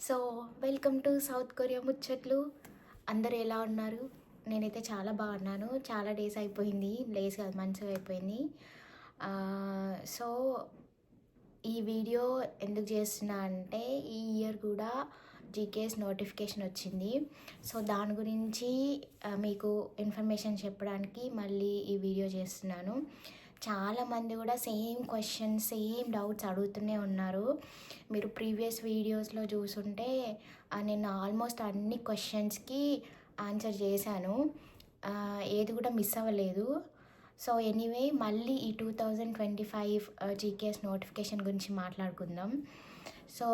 So welcome to south Korea ముచ్చట్లు. అందరూ ఎలా ఉన్నారు? నేనైతే చాలా బాగున్నాను. చాలా డేస్ అయిపోయింది. డేస్ కాదు, మంత్స్ అయిపోయింది. సో ఈ వీడియో ఎందుకు చేస్తున్నా అంటే ఈ ఇయర్ కూడా జీకేఎస్ నోటిఫికేషన్ వచ్చింది. సో దాని గురించి మీకు ఇన్ఫర్మేషన్ చెప్పడానికి మళ్ళీ ఈ వీడియో చేస్తున్నాను. చాలామంది కూడా సేమ్ క్వశ్చన్స్, సేమ్ డౌట్స్ అడుగుతూనే ఉన్నారు. మీరు ప్రీవియస్ వీడియోస్లో చూసుంటే నేను ఆల్మోస్ట్ అన్ని క్వశ్చన్స్కి ఆన్సర్ చేశాను. ఏది కూడా మిస్ అవ్వలేదు. సో ఎనీవే, మళ్ళీ ఈ 2025 జీకేఎస్ నోటిఫికేషన్ గురించి మాట్లాడుకుందాం. సో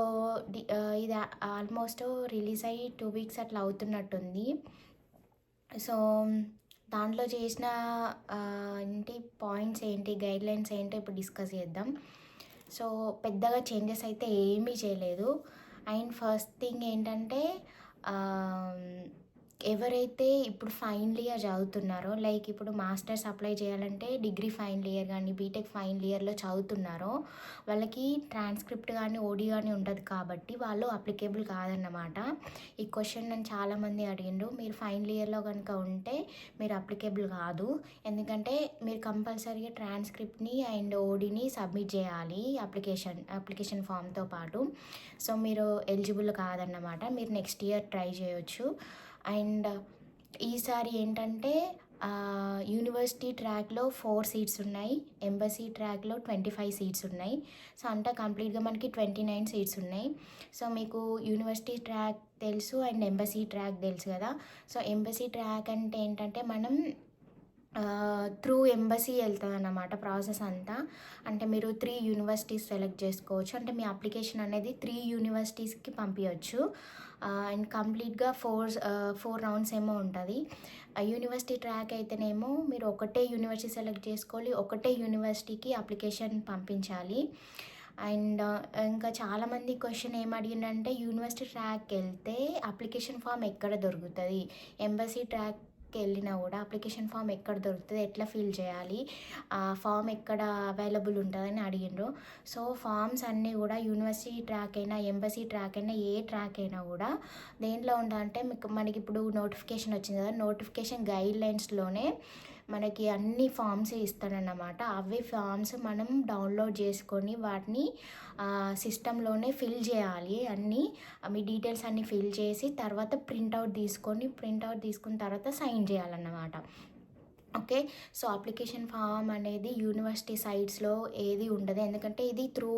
ఇది ఆల్మోస్ట్ రిలీజ్ అయ్యి 2 వీక్స్ అట్లా అవుతున్నట్టుంది. సో దాంట్లో చేసిన ఏంటి పాయింట్స్ ఏంటి, గైడ్లైన్స్ ఏంటో ఇప్పుడు డిస్కస్ చేద్దాం. సో పెద్దగా చేంజెస్ అయితే ఏమీ చేయలేదు. అండ్ ఫస్ట్ థింగ్ ఏంటంటే ఎవరైతే ఇప్పుడు ఫైనల్ ఇయర్ చదువుతున్నారో, లైక్ ఇప్పుడు మాస్టర్స్ అప్లై చేయాలంటే డిగ్రీ ఫైనల్ ఇయర్ కానీ బీటెక్ ఫైనల్ ఇయర్లో చదువుతున్నారో వాళ్ళకి ట్రాన్స్క్రిప్ట్ కానీ ఓడి కానీ ఉంటుంది కాబట్టి వాళ్ళు అప్లికేబుల్ కాదన్నమాట. ఈ క్వశ్చన్ నన్ను చాలామంది అడిగిండ్రు. మీరు ఫైనల్ ఇయర్లో కనుక ఉంటే మీరు అప్లికేబుల్ కాదు, ఎందుకంటే మీరు కంపల్సరీగా ట్రాన్స్క్రిప్ట్ని అండ్ ఓడిని సబ్మిట్ చేయాలి అప్లికేషన్ ఫామ్తో పాటు. సో మీరు ఎలిజిబుల్ కాదన్నమాట. మీరు నెక్స్ట్ ఇయర్ ట్రై చేయొచ్చు. అండ్ ఈసారి ఏంటంటే యూనివర్సిటీ ట్రాక్లో 4 సీట్స్ ఉన్నాయి, ఎంబసీ ట్రాక్లో 25 సీట్స్ ఉన్నాయి. సో అంటే కంప్లీట్గా మనకి 29 సీట్స్ ఉన్నాయి. సో మీకు యూనివర్సిటీ ట్రాక్ తెలుసు అండ్ ఎంబసీ ట్రాక్ తెలుసు కదా. సో ఎంబసీ ట్రాక్ అంటే ఏంటంటే మనం త్రూ ఎంబసీ వెళ్తుంది అన్నమాట ప్రాసెస్ అంతా. అంటే మీరు 3 యూనివర్సిటీస్ సెలెక్ట్ చేసుకోవచ్చు. అంటే మీ అప్లికేషన్ అనేది 3 యూనివర్సిటీస్కి పంపించవచ్చు. అండ్ కంప్లీట్గా 4 రౌండ్స్ ఏమో ఉంటుంది. యూనివర్సిటీ ట్రాక్ అయితేనేమో మీరు ఒకటే యూనివర్సిటీ సెలెక్ట్ చేసుకోవాలి, ఒకటే యూనివర్సిటీకి అప్లికేషన్ పంపించాలి. అండ్ ఇంకా చాలామంది క్వశ్చన్ ఏం అడిగిందంటే యూనివర్సిటీ ట్రాక్కి వెళ్తే అప్లికేషన్ ఫామ్ ఎక్కడ దొరుకుతుంది, ఎంబసీ ట్రాక్కి వెళ్ళినా కూడా అప్లికేషన్ ఫామ్ ఎక్కడ దొరుకుతుంది, ఎట్లా ఫిల్ చేయాలి, ఆ ఫామ్ ఎక్కడ అవైలబుల్ ఉంటుందని అడిగిండ్రు. సో ఫామ్స్ అన్నీ కూడా యూనివర్సిటీ ట్రాక్ అయినా ఎంబసీ ట్రాక్ అయినా ఏ ట్రాక్ అయినా కూడా దేంట్లో ఉండాలంటే మనకి ఇప్పుడు నోటిఫికేషన్ వచ్చింది కదా, నోటిఫికేషన్ గైడ్లైన్స్లోనే మనకి అన్ని ఫామ్స్ ఇస్తారన్నమాట. అవి ఫామ్స్ మనం డౌన్లోడ్ చేసుకొని వాటిని సిస్టంలోనే ఫిల్ చేయాలి. అన్నీ మీ డీటెయిల్స్ అన్నీ ఫిల్ చేసి తర్వాత ప్రింట్అవుట్ తీసుకున్న తర్వాత సైన్ చేయాలన్నమాట. ఓకే. సో అప్లికేషన్ ఫామ్ అనేది యూనివర్సిటీ సైట్స్లో ఏది ఉండదు, ఎందుకంటే ఇది త్రూ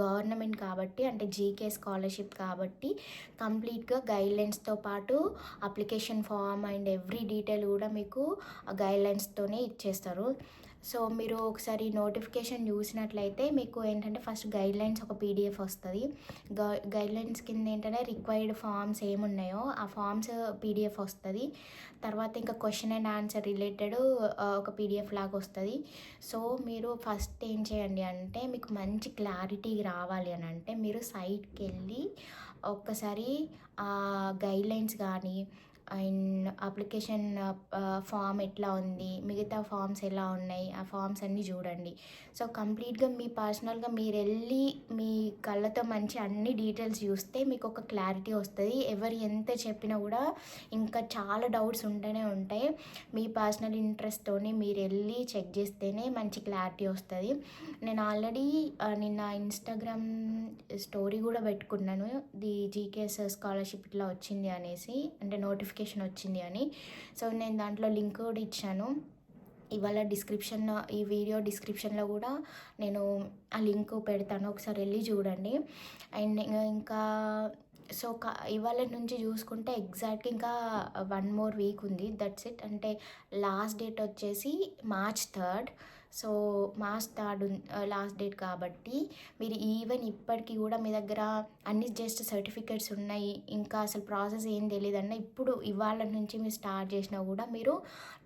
గవర్నమెంట్ కాబట్టి, అంటే జీకే స్కాలర్షిప్ కాబట్టి కంప్లీట్గా గైడ్లైన్స్తో పాటు application form and every detail కూడా మీకు గైడ్లైన్స్తోనే ఇచ్చేస్తారు. సో మీరు ఒకసారి నోటిఫికేషన్ చూసినట్లయితే మీకు ఏంటంటే ఫస్ట్ గైడ్లైన్స్ ఒక పీడిఎఫ్ వస్తుంది. గైడ్లైన్స్ కింద ఏంటంటే రిక్వైర్డ్ ఫామ్స్ ఏమున్నాయో ఆ ఫామ్స్ పీడిఎఫ్ వస్తుంది. తర్వాత ఇంకా క్వశ్చన్ అండ్ ఆన్సర్ రిలేటెడ్ ఒక పీడిఎఫ్ లాగా వస్తుంది. సో మీరు ఫస్ట్ ఏం చేయండి అంటే, మీకు మంచి క్లారిటీ రావాలి అని అంటే మీరు సైట్కి వెళ్ళి ఒక్కసారి గైడ్లైన్స్ కానీ అండ్ అప్లికేషన్ ఫామ్ ఎట్లా ఉంది, మిగతా ఫామ్స్ ఎలా ఉన్నాయి, ఆ ఫామ్స్ అన్నీ చూడండి. సో కంప్లీట్గా మీ పర్సనల్గా మీరు వెళ్ళి మీ కళ్ళతో మంచి అన్ని డీటెయిల్స్ చూస్తే మీకు ఒక క్లారిటీ వస్తుంది. ఎవరు ఎంత చెప్పినా కూడా ఇంకా చాలా డౌట్స్ ఉంటూనే ఉంటాయి. మీ పర్సనల్ ఇంట్రెస్ట్తోని మీరు వెళ్ళి చెక్ చేస్తేనే మంచి క్లారిటీ వస్తుంది. నేను ఆల్రెడీ నిన్న ఇన్స్టాగ్రామ్ స్టోరీ కూడా పెట్టుకున్నాను, ది జీకేఎస్ స్కాలర్షిప్ ఇట్లా వచ్చింది అనేసి, అంటే నోటిఫికేషన్ వచ్చింది అని. సో నేను దాంట్లో లింక్ కూడా ఇచ్చాను. ఇవాళ ఈ వీడియో డిస్క్రిప్షన్లో కూడా నేను ఆ లింక్ పెడతాను, ఒకసారి వెళ్ళి చూడండి. అండ్ ఇంకా సో ఇవాళ నుంచి చూసుకుంటే ఎగ్జాక్ట్గా ఇంకా 1 more వీక్ ఉంది, దట్స్ ఇట్. అంటే లాస్ట్ డేట్ వచ్చేసి March 3rd. So March 3rd last date కాబట్టి మీరు ఈవెన్ ఇప్పటికీ కూడా మీ దగ్గర అన్ని జస్ట్ సర్టిఫికేట్స్ ఉన్నాయి, ఇంకా అసలు ప్రాసెస్ ఏం తెలియదన్నా ఇప్పుడు ఇవాళ నుంచి మీరు స్టార్ట్ చేసినా కూడా మీరు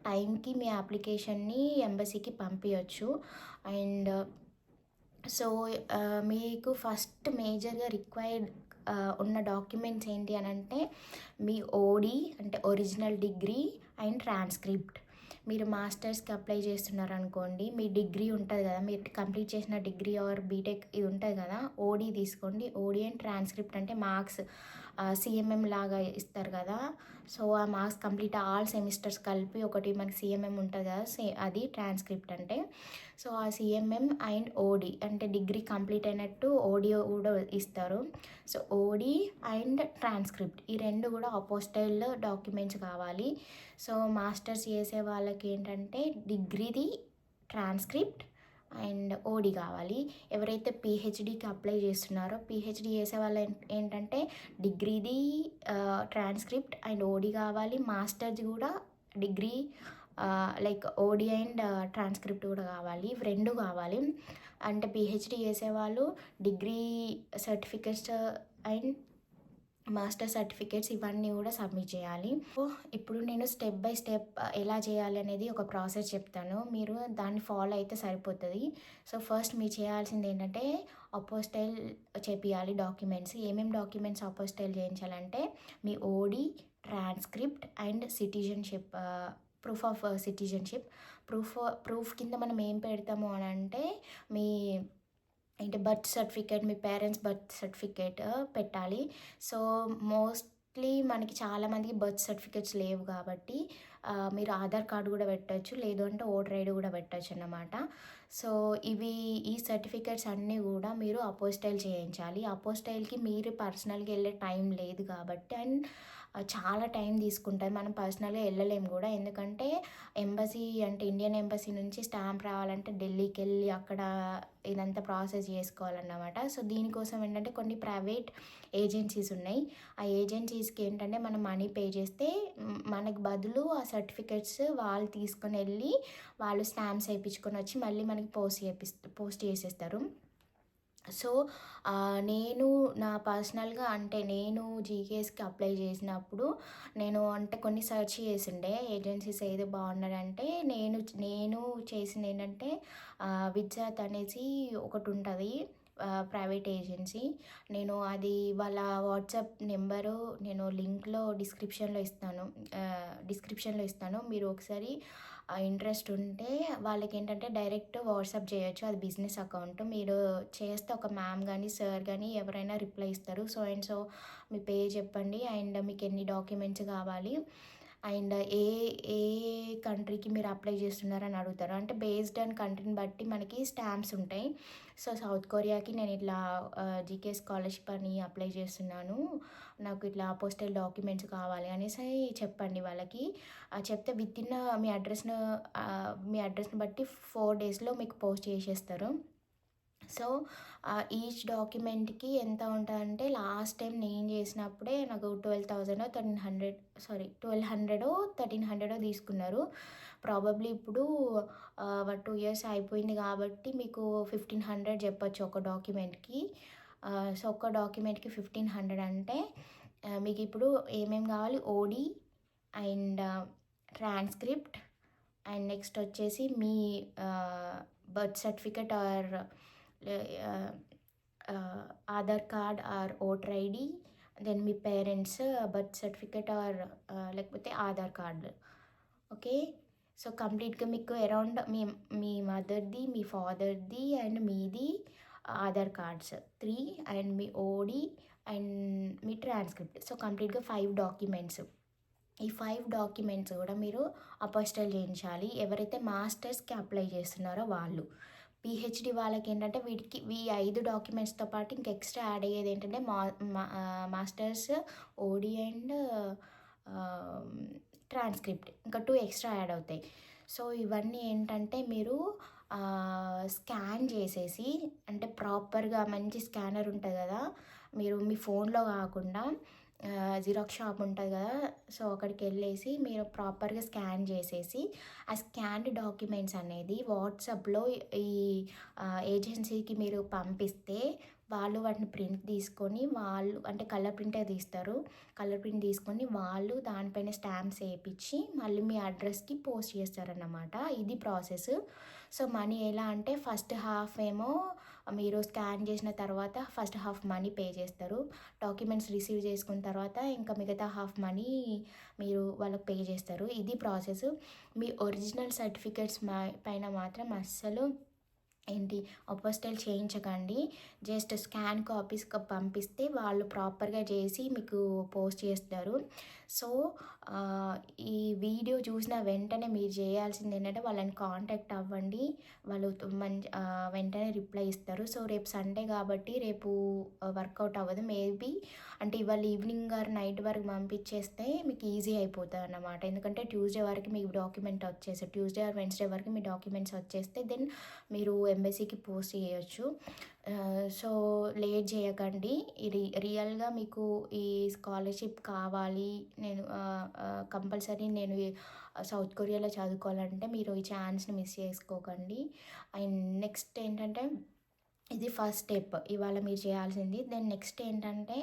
టైంకి మీ అప్లికేషన్ని ఎంబసీకి పంపించవచ్చు. అండ్ సో మీకు ఫస్ట్ మేజర్గా రిక్వైర్డ్ ఉన్న డాక్యుమెంట్స్ ఏంటి అని అంటే మీ ఓడి అంటే ఒరిజినల్ డిగ్రీ అండ్ ట్రాన్స్క్రిప్ట్. మీరు మాస్టర్స్కి అప్లై చేస్తున్నారనుకోండి, మీ డిగ్రీ ఉంటుంది కదా, మీరు కంప్లీట్ చేసిన డిగ్రీ ఆర్ బీటెక్ ఇది ఉంటుంది కదా, ఓడి తీసుకోండి. ఓడి అండ్ ట్రాన్స్క్రిప్ట్ అంటే మార్క్స్ సిఎంఎం లాగా ఇస్తారు కదా, సో ఆ మార్క్స్ కంప్లీట్ ఆల్ సెమిస్టర్స్ కలిపి ఒకటి మనకి సిఎంఎం ఉంటుంది కదా, అది ట్రాన్స్క్రిప్ట్ అంటే. సో ఆ సిఎంఎం అండ్ ఓడి అంటే డిగ్రీ కంప్లీట్ అయినట్టు ఓడి కూడా ఇస్తారు. సో ఓడి అండ్ ట్రాన్స్క్రిప్ట్ ఈ రెండు కూడా అపోస్టైల్ డాక్యుమెంట్స్ కావాలి. సో మాస్టర్స్ చేసే వాళ్ళకి ఏంటంటే డిగ్రీది ట్రాన్స్క్రిప్ట్ అండ్ ఓడి కావాలి. ఎవరైతే పిహెచ్డికి అప్లై చేస్తున్నారో, పిహెచ్డి చేసే వాళ్ళు ఏంటంటే డిగ్రీది ట్రాన్స్క్రిప్ట్ అండ్ ఓడి కావాలి. మాస్టర్ది కూడా degree like OD and transcript కూడా కావాలి. ఇవి రెండు కావాలి. అంటే పిహెచ్డి చేసేవాళ్ళు degree certificates and master certificates ఇవన్నీ కూడా సబ్మిట్ చేయాలి. సో ఇప్పుడు నేను స్టెప్ బై స్టెప్ ఎలా చేయాలి అనేది ఒక ప్రాసెస్ చెప్తాను, మీరు దాన్ని ఫాలో అయితే సరిపోతుంది. సో ఫస్ట్ మీరు చేయాల్సింది ఏంటంటే అపోస్టైల్ చేపియాలి డాక్యుమెంట్స్. ఏమేమి డాక్యుమెంట్స్ అపోస్టైల్ చేయించాలంటే మీ OD, transcript and citizenship, proof of citizenship. Proof కింద మనం ఏం పెడతాము అని అంటే మీ అంటే బర్త్ సర్టిఫికేట్, మీ పేరెంట్స్ బర్త్ సర్టిఫికేట్ పెట్టాలి. సో మోస్ట్లీ మనకి చాలామందికి బర్త్ సర్టిఫికేట్స్ లేవు కాబట్టి మీరు ఆధార్ కార్డు కూడా పెట్టచ్చు, లేదు అంటే ఓటర్ ఐడి కూడా పెట్టచ్చు అన్నమాట. సో ఈ సర్టిఫికేట్స్ అన్నీ కూడా మీరు అపోస్టైల్ చేయించాలి. అపోస్టైల్కి మీరు పర్సనల్గా వెళ్ళే టైం లేదు కాబట్టి అండ్ చాలా టైం తీసుకుంటుంది. మనం పర్సనల్గా వెళ్ళలేము కూడా, ఎందుకంటే ఎంబసీ అంటే ఇండియన్ ఎంబసీ నుంచి స్టాంప్ రావాలంటే ఢిల్లీకి వెళ్ళి అక్కడ ఇదంతా ప్రాసెస్ చేసుకోవాలన్నమాట. సో దీనికోసం ఏంటంటే కొన్ని ప్రైవేట్ ఏజెన్సీస్ ఉన్నాయి. ఆ ఏజెన్సీస్కి ఏంటంటే మనం మనీ పే చేస్తే మనకు బదులు ఆ సర్టిఫికెట్స్ వాళ్ళు తీసుకొని వెళ్ళి వాళ్ళు స్టాంప్స్ వేయించుకొని వచ్చి మళ్ళీ మనకి పోస్ట్ చేసేస్తారు. సో నేను నా పర్సనల్గా అంటే నేను జీకేఎస్కి అప్లై చేసినప్పుడు నేను అంటే కొన్ని సెర్చ్ చేసిండే ఏజెన్సీస్ ఏది బాగున్నారంటే నేను చేసింది ఏంటంటే విద్యాత్ అనేసి ఒకటి ఉంటుంది, ప్రైవేట్ ఏజెన్సీ. నేను అది వాళ్ళ వాట్సాప్ నెంబరు నేను లింక్లో డిస్క్రిప్షన్లో ఇస్తాను. మీరు ఒకసారి ఇంట్రెస్ట్ ఉంటే వాళ్ళకి ఏంటంటే డైరెక్ట్ వాట్సాప్ చేయొచ్చు, అది బిజినెస్ అకౌంట్. మీరు చేస్తే ఒక మ్యామ్ కానీ సార్ కానీ ఎవరైనా రిప్లై ఇస్తారు. సో అండ్ సో మీ పేరు చెప్పండి అండ్ మీకు ఎన్ని డాక్యుమెంట్స్ కావాలి అండ్ ఏ ఏ కంట్రీకి మీరు అప్లై చేస్తున్నారని అడుగుతారు. అంటే బేస్డ్ ఆన్ కంట్రీని బట్టి మనకి స్టాంప్స్ ఉంటాయి. సో సౌత్ కొరియాకి నేను ఇట్లా జీకే స్కాలర్షిప్ అని అప్లై చేస్తున్నాను, నాకు ఇట్లా పోస్టల్ డాక్యుమెంట్స్ కావాలి అనేసి చెప్పండి వాళ్ళకి. చెప్తే వితిన్ మీ అడ్రస్ని బట్టి 4 డేస్లో మీకు పోస్ట్ చేసేస్తారు. సో ఈచ్ డాక్యుమెంట్కి ఎంత ఉంటుందంటే లాస్ట్ టైం నేను చేసినప్పుడే నాకు 1200 తీసుకున్నారు. ప్రాబబ్లీ ఇప్పుడు 2 ఇయర్స్ అయిపోయింది కాబట్టి మీకు 1500 చెప్పొచ్చు ఒక డాక్యుమెంట్కి. సో ఒక డాక్యుమెంట్కి 1500 అంటే మీకు ఇప్పుడు ఏమేమి కావాలి, OD and transcript and next వచ్చేసి మీ birth certificate or Aadhaar card or voter ID, then మీ పేరెంట్స్ బర్త్ సర్టిఫికెట్ ఆర్ లేకపోతే ఆధార్ కార్డ్. ఓకే, సో కంప్లీట్గా మీకు అరౌండ్ మీ మదర్ది, మీ ఫాదర్ది అండ్ మీది ఆధార్ కార్డ్స్ 3 అండ్ మీ ఓడి అండ్ మీ ట్రాన్స్క్రిప్ట్. సో కంప్లీట్గా 5 డాక్యుమెంట్స్. ఈ 5 డాక్యుమెంట్స్ కూడా మీరు అపోస్టైల్ చేయించాలి. ఎవరైతే మాస్టర్స్కి అప్లై చేస్తున్నారో వాళ్ళు. పిహెచ్డి వాళ్ళకి ఏంటంటే ఈ 5 డాక్యుమెంట్స్తో పాటు ఇంకా ఎక్స్ట్రా యాడ్ అయ్యేది ఏంటంటే మాస్టర్స్, ఓడి అండ్ ట్రాన్స్క్రిప్ట్ ఇంకా 2 ఎక్స్ట్రా యాడ్ అవుతాయి. సో ఇవన్నీ ఏంటంటే మీరు స్కాన్ చేసేసి, అంటే ప్రాపర్గా మంచి స్కానర్ ఉంటుంది కదా, మీరు మీ ఫోన్లో కాకుండా జిరాక్స్ షాప్ ఉంటుంది కదా, సో అక్కడికి వెళ్ళేసి మీరు ప్రాపర్గా స్కాన్ చేసేసి ఆ స్కాన్డ్ డాక్యుమెంట్స్ అనేది వాట్సాప్లో ఈ ఏజెన్సీకి మీరు పంపిస్తే వాళ్ళు వాటిని ప్రింట్ తీసుకొని వాళ్ళు అంటే కలర్ ప్రింటే తీస్తారు. కలర్ ప్రింట్ తీసుకొని వాళ్ళు దానిపైన స్టాంప్స్ వేయించి మళ్ళీ మీ అడ్రస్కి పోస్ట్ చేస్తారన్నమాట. ఇది ప్రాసెస్. సో మనీ ఎలా అంటే ఫస్ట్ హాఫ్ ఏమో మీరు స్కాన్ చేసిన తర్వాత ఫస్ట్ హాఫ్ మనీ పే చేస్తారు. డాక్యుమెంట్స్ రిసీవ్ చేసుకున్న తర్వాత ఇంకా మిగతా హాఫ్ మనీ మీరు వాళ్ళకి పే చేస్తారు. ఇది ప్రాసెస్. మీ ఒరిజినల్ సర్టిఫికేట్స్ పైన మాత్రం అస్సలు అపోస్టల్ చేయించకండి. జస్ట్ స్కాన్ కాపీస్ పంపిస్తే వాళ్ళు ప్రాపర్గా చేసి మీకు పోస్ట్ చేస్తారు. సో ఈ వీడియో చూసిన వెంటనే మీరు చేయాల్సింది ఏంటంటే వాళ్ళని కాంటాక్ట్ అవ్వండి. వాళ్ళు వెంటనే రిప్లై ఇస్తారు. సో రేపు సండే కాబట్టి రేపు వర్కౌట్ అవ్వదు మేబీ. అంటే ఇవాళ ఈవినింగ్ ఆర్ నైట్ వరకు పంపించేస్తే మీకు ఈజీ అయిపోతుంది అన్నమాట. ఎందుకంటే ట్యూస్డే వరకు మీకు డాక్యుమెంట్ వచ్చేసి ట్యూస్డే ఆర్ వెన్స్డే వరకు మీ డాక్యుమెంట్స్ వచ్చేస్తే దెన్ మీరు ఎంబసీకి పోస్ట్ చేయొచ్చు. సో లేట్ చేయకండి. ఇది రియల్గా మీకు ఈ స్కాలర్షిప్ కావాలి, నేను కంపల్సరీ నేను సౌత్ కొరియాలో చదువుకోవాలంటే మీరు ఈ ఛాన్స్ని మిస్ చేసుకోకండి. అండ్ నెక్స్ట్ ఏంటంటే ఇది ఫస్ట్ స్టెప్ ఇవాళ మీరు చేయాల్సింది. దెన్ నెక్స్ట్ ఏంటంటే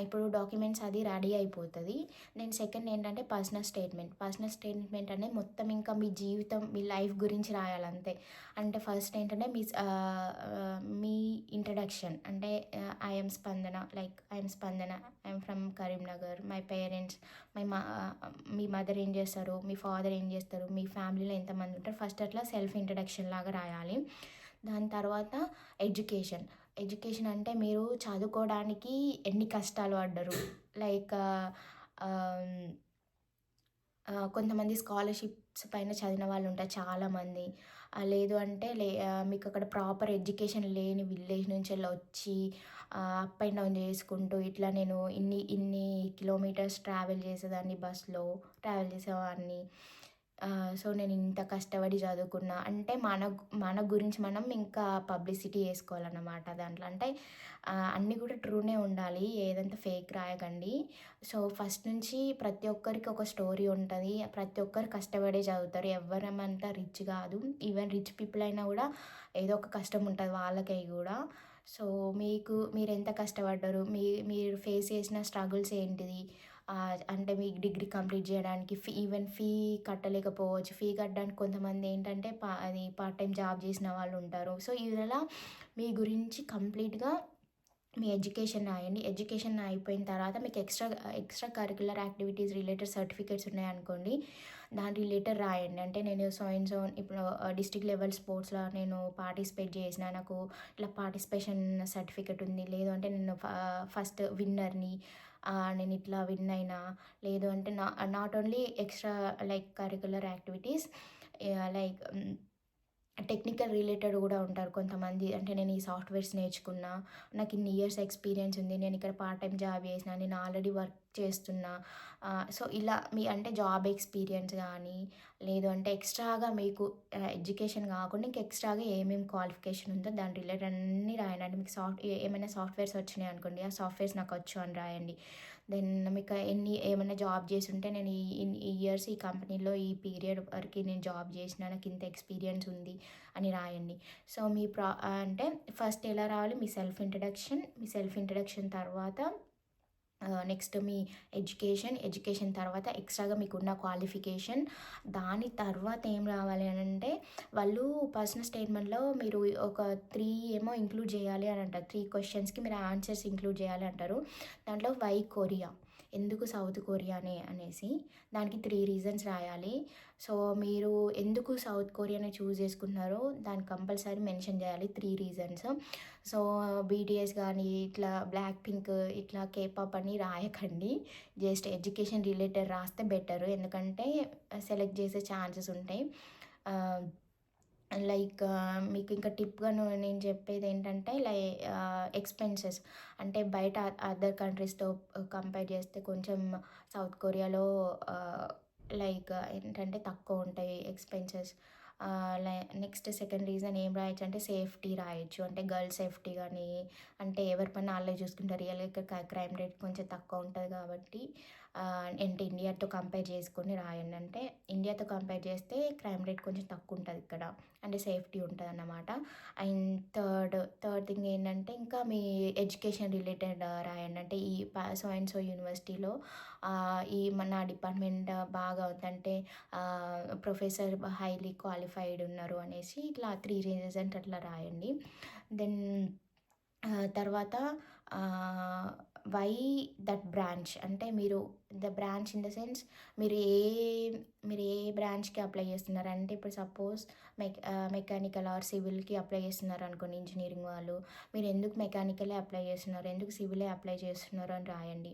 ఇప్పుడు డాక్యుమెంట్స్ అది రెడీ అయిపోతుంది. దెన్ సెకండ్ ఏంటంటే పర్సనల్ స్టేట్మెంట్ అనేది మొత్తం ఇంకా మీ జీవితం మీ లైఫ్ గురించి రాయాలంతే. అంటే ఫస్ట్ ఏంటంటే మీ ఇంట్రడక్షన్ అంటే ఐఎమ్ స్పందన, I'm from Karimnagar, my parents, me mother ఏం చేస్తారు, మీ ఫాదర్ ఏం చేస్తారు, మీ ఫ్యామిలీలో ఎంతమంది ఉంటారు, ఫస్ట్ అట్లా సెల్ఫ్ ఇంట్రడక్షన్ లాగా రాయాలి. దాని తర్వాత ఎడ్యుకేషన్ అంటే మీరు చదువుకోవడానికి ఎన్ని కష్టాలు పడ్డరు. లైక్ కొంతమంది స్కాలర్షిప్స్ పైన చదివిన వాళ్ళు ఉంటారు చాలామంది. లేదు అంటే మీకు అక్కడ ప్రాపర్ ఎడ్యుకేషన్ లేని విలేజ్ నుంచి వచ్చి అప్ అండ్ డౌన్ చేసుకుంటూ ఇట్లా నేను ఇన్ని కిలోమీటర్స్ ట్రావెల్ చేసేదాన్ని, బస్లో ట్రావెల్ చేసేవాడిని. సో నేను ఇంత కష్టపడి చదువుకున్నా అంటే మన గురించి మనం ఇంకా పబ్లిసిటీ చేసుకోవాలన్నమాట దాంట్లో. అంటే అన్నీ కూడా ట్రూనే ఉండాలి, ఏదంతా ఫేక్ రాయకండి. సో ఫస్ట్ నుంచి ప్రతి ఒక్కరికి ఒక స్టోరీ ఉంటుంది. ప్రతి ఒక్కరు కష్టపడే చదువుతారు. ఎవరమంతా రిచ్ కాదు. ఈవెన్ రిచ్ పీపుల్ అయినా కూడా ఏదో ఒక కష్టం ఉంటుంది వాళ్ళకి కూడా. సో మీరు ఎంత కష్టపడ్డారు, మీరు ఫేస్ చేసిన స్ట్రగుల్స్ ఏంటిది, అంటే మీకు డిగ్రీ కంప్లీట్ చేయడానికి ఈవెన్ ఫీ కట్టలేకపోవచ్చు. ఫీ కట్టడానికి కొంతమంది ఏంటంటే అది పార్ట్ టైం జాబ్ చేసిన వాళ్ళు ఉంటారు. సో ఇలా మీ గురించి కంప్లీట్గా మీ ఎడ్యుకేషన్ రాయండి. ఎడ్యుకేషన్ అయిపోయిన తర్వాత మీకు extra curricular activities related certificates ఉన్నాయనుకోండి, దాని రిలేటెడ్ రాయండి. అంటే నేను సో ఇప్పుడు డిస్ట్రిక్ట్ లెవెల్ స్పోర్ట్స్లో నేను పార్టిసిపేట్ చేసిన, నాకు ఇట్లా పార్టిసిపేషన్ సర్టిఫికేట్ ఉంది. లేదు అంటే నేను ఫస్ట్ విన్నర్ని, నేను ఇట్లా విన్ అయినా. లేదు అంటే not only extra like curricular activities, like technical related కూడా ఉంటారు కొంతమంది. అంటే నేను ఈ సాఫ్ట్వేర్స్ నేర్చుకున్నా, నాకు ఇన్ని ఇయర్స్ ఎక్స్పీరియన్స్ ఉంది, నేను ఇక్కడ పార్ట్ టైం జాబ్ చేసిన, నేను ఆల్రెడీ వర్క్ చేస్తున్నా. సో ఇలా అంటే జాబ్ ఎక్స్పీరియన్స్ కానీ, లేదు అంటే ఎక్స్ట్రాగా మీకు ఎడ్యుకేషన్ కాకుండా ఇంకా ఎక్స్ట్రాగా ఏమేమి క్వాలిఫికేషన్ ఉందో దాని రిలేటెడ్ అన్నీ రాయండి. అంటే మీకు ఏమైనా సాఫ్ట్వేర్స్ వచ్చినాయి అనుకోండి, ఆ సాఫ్ట్వేర్స్ నాకు వచ్చు అని రాయండి. దెన్ మీకు ఏమైనా జాబ్ చేసి ఉంటే నేను ఈ ఇయర్స్ ఈ కంపెనీలో ఈ పీరియడ్ వరకు నేను జాబ్ చేసిన, నాకు ఇంత ఎక్స్పీరియన్స్ ఉంది అని రాయండి. సో అంటే ఫస్ట్ ఎలా రావాలి, మీ సెల్ఫ్ ఇంట్రడక్షన్ తర్వాత నెక్స్ట్ మీ ఎడ్యుకేషన్ తర్వాత ఎక్స్ట్రాగా మీకున్న క్వాలిఫికేషన్. దాని తర్వాత ఏం రావాలి అని అంటే వాళ్ళు పర్సనల్ స్టేట్మెంట్లో మీరు ఒక 3 ఏమో ఇంక్లూడ్ చేయాలి అని అంటారు. 3 క్వశ్చన్స్కి మీరు ఆన్సర్స్ ఇంక్లూడ్ చేయాలి అంటారు. దాంట్లో వై కొరియా, ఎందుకు సౌత్ కొరియా అనేసి దానికి 3 రీజన్స్ రాయాలి. సో మీరు ఎందుకు సౌత్ కొరియాని చూస్ చేసుకున్నారో దాన్ని కంపల్సరీ మెన్షన్ చేయాలి, 3 రీజన్స్. సో బీటీఎస్ కానీ ఇట్లా బ్లాక్ పింక్ ఇట్లా కేపాప్ అని రాయకండి. జస్ట్ ఎడ్యుకేషన్ రిలేటెడ్ రాస్తే బెటర్, ఎందుకంటే సెలెక్ట్ చేసే ఛాన్సెస్ ఉంటాయి. లైక్ మీకు ఇంకా టిప్గా నేను చెప్పేది ఏంటంటే ఎక్స్పెన్సెస్ అంటే బయట అదర్ కంట్రీస్తో కంపేర్ చేస్తే కొంచెం సౌత్ కొరియాలో లైక్ ఏంటంటే తక్కువ ఉంటాయి ఎక్స్పెన్సెస్. నెక్స్ట్ సెకండ్ రీజన్ ఏం రాయొచ్చు అంటే సేఫ్టీ రాయొచ్చు. అంటే గర్ల్స్ సేఫ్టీ కానీ, అంటే ఎవరి పని వాళ్ళే చూసుకుంటారు. రియల్గా క్రైమ్ రేట్ కొంచెం తక్కువ ఉంటుంది కాబట్టి అంటే ఇండియాతో కంపేర్ చేసుకొని రాయండి. అంటే ఇండియాతో కంపేర్ చేస్తే క్రైమ్ రేట్ కొంచెం తక్కువ ఉంటుంది ఇక్కడ, అంటే సేఫ్టీ ఉంటుంది అన్నమాట. అండ్ థర్డ్ థింగ్ ఏంటంటే ఇంకా మీ ఎడ్యుకేషన్ రిలేటెడ్ రాయండి. అంటే ఈ సో అండ్ సో యూనివర్సిటీలో మన డిపార్ట్మెంట్ బాగా ఉందంటే ప్రొఫెసర్ హైలీ క్వాలిఫైడ్ ఉన్నారు అనేసి ఇట్లా 3 రీజన్స్ అట్లా రాయండి. దెన్ తర్వాత వై దట్ బ్రాంచ్ అంటే మీరు the branch in the sense మీరు ఏ మీరు ఏ బ్రాంచ్కి అప్లై చేస్తున్నారు అంటే ఇప్పుడు సపోజ్ మెకానికల్ ఆర్ సివిల్కి అప్లై చేస్తున్నారు అనుకోండి ఇంజనీరింగ్ వాళ్ళు, మీరు ఎందుకు మెకానికలే అప్లై చేస్తున్నారు, ఎందుకు సివిలే అప్లై చేస్తున్నారు అని రాయండి.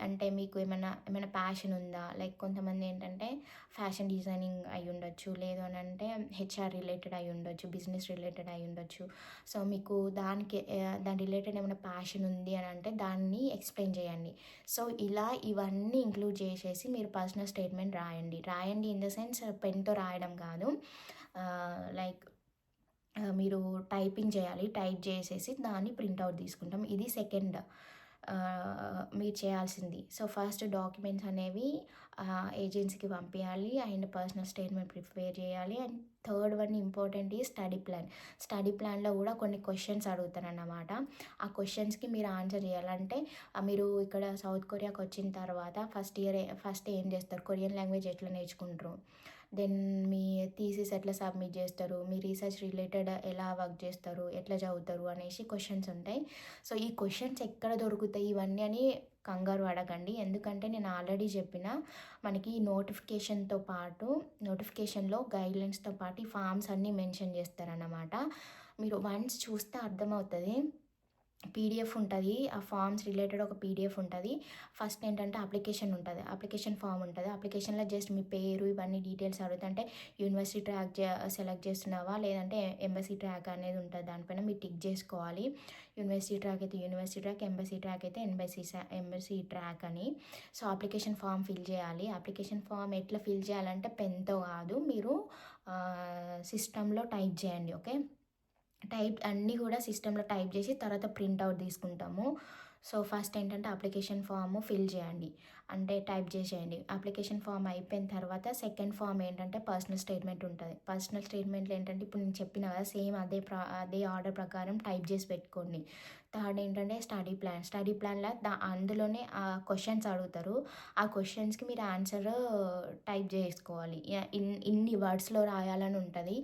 అంటే మీకు ఏమైనా ప్యాషన్ ఉందా, లైక్ కొంతమంది ఏంటంటే ఫ్యాషన్ డిజైనింగ్ అయి ఉండొచ్చు, లేదు అని అంటే హెచ్ఆర్ రిలేటెడ్ అయి ఉండొచ్చు, బిజినెస్ రిలేటెడ్ అయి ఉండొచ్చు. సో మీకు దాని రిలేటెడ్ ఏమైనా ప్యాషన్ ఉంది అని అంటే దాన్ని ఎక్స్ప్లెయిన్ చేయండి. సో ఇలా ఇవన్నీ ఇంక్లూడ్ చేసేసి మీరు పర్సనల్ స్టేట్మెంట్ రాయండి ఇన్ ద సెన్స్ పెన్తో రాయడం కాదు, లైక్ మీరు టైపింగ్ చేయాలి. టైప్ చేసేసి దాన్ని ప్రింట్అవుట్ తీసుకుంటాం. ఇది సెకండ్ మీరు చేయాల్సింది. సో ఫస్ట్ డాక్యుమెంట్స్ అనేవి ఏజెన్సీకి పంపించాలి అండ్ పర్సనల్ స్టేట్మెంట్ ప్రిపేర్ చేయాలి. అండ్ థర్డ్ వన్ ఇంపార్టెంట్ ఈ స్టడీ ప్లాన్లో కూడా కొన్ని క్వశ్చన్స్ అడుగుతారన్నమాట. ఆ క్వశ్చన్స్కి మీరు ఆన్సర్ చేయాలంటే మీరు ఇక్కడ సౌత్ కొరియాకి వచ్చిన తర్వాత ఫస్ట్ ఏం చేస్తారు, కొరియన్ లాంగ్వేజ్ ఎట్లా నేర్చుకుంటారు, దెన్ మీ థీసిస్ ఎట్లా సబ్మిట్ చేస్తారు, మీ రీసెర్చ్ రిలేటెడ్ ఎలా వర్క్ చేస్తారు, ఎట్లా చదువుతారు అనేసి క్వశ్చన్స్ ఉంటాయి. సో ఈ క్వశ్చన్స్ ఎక్కడ దొరుకుతాయి ఇవన్నీ అని కంగారు పడకండి. ఎందుకంటే నేను ఆల్రెడీ చెప్పిన మనకి నోటిఫికేషన్లో గైడ్లైన్స్తో పాటు ఈ ఫామ్స్ అన్నీ మెన్షన్ చేస్తారన్నమాట. మీరు వన్స్ చూస్తే అర్థమవుతుంది. పీడిఎఫ్ ఉంటుంది, ఆ ఫామ్స్ రిలేటెడ్ ఒక పీడిఎఫ్ ఉంటుంది. ఫస్ట్ ఏంటంటే అప్లికేషన్ ఫామ్ ఉంటుంది. అప్లికేషన్లో జస్ట్ మీ పేరు ఇవన్నీ డీటెయిల్స్ అడుగుతుంటే యూనివర్సిటీ ట్రాక్ సెలెక్ట్ చేస్తున్నావా లేదంటే ఎంబసీ ట్రాక్ అనేది ఉంటుంది, దానిపైన మీరు టిక్ చేసుకోవాలి. యూనివర్సిటీ ట్రాక్ అయితే యూనివర్సిటీ ట్రాక్, ఎంబసీ ట్రాక్ అయితే ఎంబసీ ట్రాక్ అని. సో అప్లికేషన్ ఫామ్ ఫిల్ చేయాలి. అప్లికేషన్ ఫామ్ ఎట్లా ఫిల్ చేయాలంటే పెన్తో కాదు, మీరు సిస్టంలో టైప్ చేయండి. ఓకే, అన్నీ కూడా సిస్టంలో టైప్ చేసి తర్వాత ప్రింట్అవుట్ తీసుకుంటాము. సో ఫస్ట్ ఏంటంటే అప్లికేషన్ ఫామ్ ఫిల్ చేయండి, అంటే టైప్ చేసేయండి. అప్లికేషన్ ఫామ్ అయిపోయిన తర్వాత సెకండ్ ఫామ్ ఏంటంటే పర్సనల్ స్టేట్మెంట్ ఉంటుంది. పర్సనల్ స్టేట్మెంట్లో ఏంటంటే ఇప్పుడు నేను చెప్పిన కదా సేమ్ అదే ఆర్డర్ ప్రకారం టైప్ చేసి పెట్టుకోండి. థర్డ్ ఏంటంటే స్టడీ ప్లాన్లో అందులోనే ఆ క్వశ్చన్స్ అడుగుతారు. ఆ క్వశ్చన్స్కి మీరు ఆన్సర్ టైప్ చేసుకోవాలి. ఇన్ని వర్డ్స్లో రాయాలని ఉంటుంది,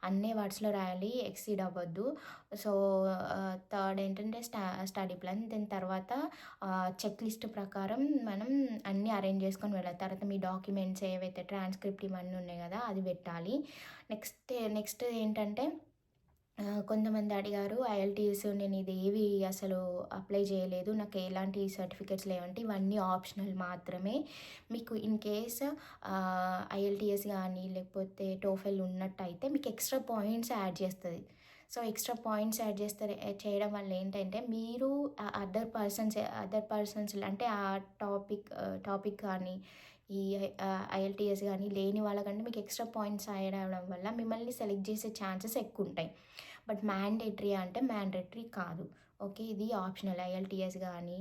అన్ని వర్డ్స్లో రాయాలి, ఎక్సీడ్ అవ్వద్దు. సో థర్డ్ ఏంటంటే స్టడీ ప్లాన్. దాని తర్వాత చెక్ లిస్ట్ ప్రకారం మనం అన్నీ అరేంజ్ చేసుకొని వెళ్ళాలి. తర్వాత మీ డాక్యుమెంట్స్ ఏవైతే ట్రాన్స్క్రిప్ట్ ఇవన్నీ ఉన్నాయి కదా అది పెట్టాలి. నెక్స్ట్ ఏంటంటే కొంతమంది అడిగారు ఐఎల్టీఎస్, నేను ఇది ఏవి అసలు అప్లై చేయలేదు, నాకు ఎలాంటి సర్టిఫికెట్స్ లేవంటే ఇవన్నీ ఆప్షనల్ మాత్రమే. మీకు ఇన్ కేస్ ఐఎల్టీఎస్ కానీ లేకపోతే టోఫెల్ ఉన్నట్టయితే మీకు ఎక్స్ట్రా పాయింట్స్ యాడ్ చేస్తుంది. సో ఎక్స్ట్రా పాయింట్స్ యాడ్ చేయడం వల్ల ఏంటంటే మీరు అదర్ పర్సన్స్ అంటే ఆ టాపిక్ కానీ ఈ ఐఎల్టీఎస్ కానీ లేని వాళ్ళకంటే మీకు ఎక్స్ట్రా పాయింట్స్ యాడ్ అవ్వడం వల్ల మిమ్మల్ని సెలెక్ట్ చేసే ఛాన్సెస్ ఎక్కువ ఉంటాయి. బట్ మ్యాండేటరీ అంటే మ్యాండేటరీ కాదు. ఓకే, ఇది ఆప్షనల్. ఐఎల్టీఎస్ కానీ